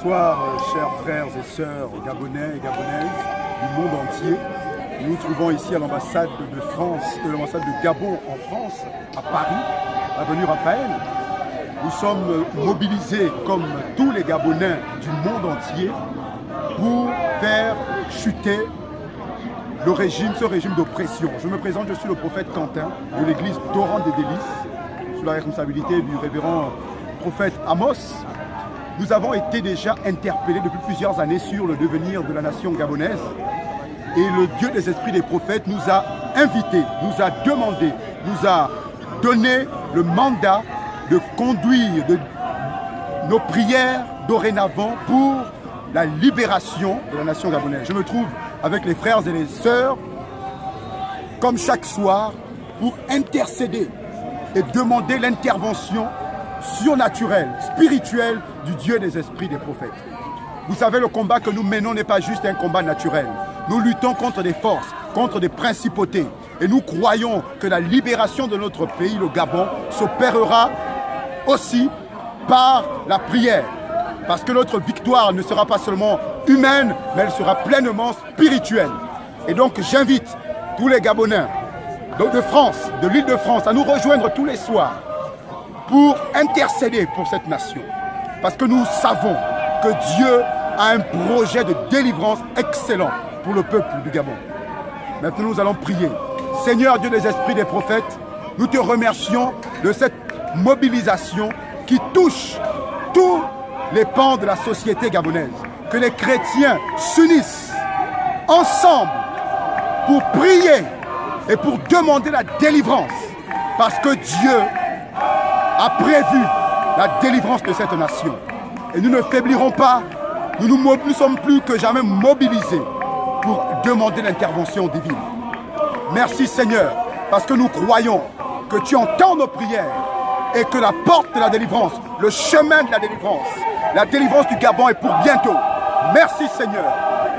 Bonsoir, chers frères et sœurs gabonais et gabonaises du monde entier. Nous nous trouvons ici à l'ambassade de France, l'ambassade de Gabon en France, à Paris, avenue Raphaël. Nous sommes mobilisés comme tous les Gabonais du monde entier pour faire chuter le régime, ce régime d'oppression. Je me présente, je suis le prophète Quentin de l'église d'Oran des Délices, sous la responsabilité du révérend prophète Amos. Nous avons été déjà interpellés depuis plusieurs années sur le devenir de la nation gabonaise. Et le Dieu des esprits des prophètes nous a invités, nous a demandé, nous a donné le mandat de conduire nos prières dorénavant pour la libération de la nation gabonaise. Je me trouve avec les frères et les sœurs, comme chaque soir, pour intercéder et demander l'intervention surnaturelle, spirituelle du Dieu des esprits des prophètes. Vous savez, le combat que nous menons n'est pas juste un combat naturel. Nous luttons contre des forces, contre des principautés. Et nous croyons que la libération de notre pays, le Gabon, s'opérera aussi par la prière. Parce que notre victoire ne sera pas seulement humaine, mais elle sera pleinement spirituelle. Et donc j'invite tous les Gabonais de France, de l'île de France, à nous rejoindre tous les soirs pour intercéder pour cette nation. Parce que nous savons que Dieu a un projet de délivrance excellent pour le peuple du Gabon. Maintenant, nous allons prier. Seigneur Dieu des esprits des prophètes, nous te remercions de cette mobilisation qui touche tous les pans de la société gabonaise. Que les chrétiens s'unissent ensemble pour prier et pour demander la délivrance. Parce que Dieu a prévu la délivrance de cette nation. Et nous ne faiblirons pas, nous sommes plus que jamais mobilisés pour demander l'intervention divine. Merci Seigneur, parce que nous croyons que tu entends nos prières et que la porte de la délivrance, le chemin de la délivrance du Gabon est pour bientôt. Merci Seigneur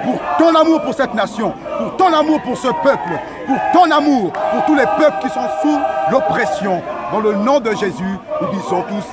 pour ton amour pour cette nation, pour ton amour pour ce peuple, pour ton amour pour tous les peuples qui sont sous l'oppression. Dans le nom de Jésus, nous disons tous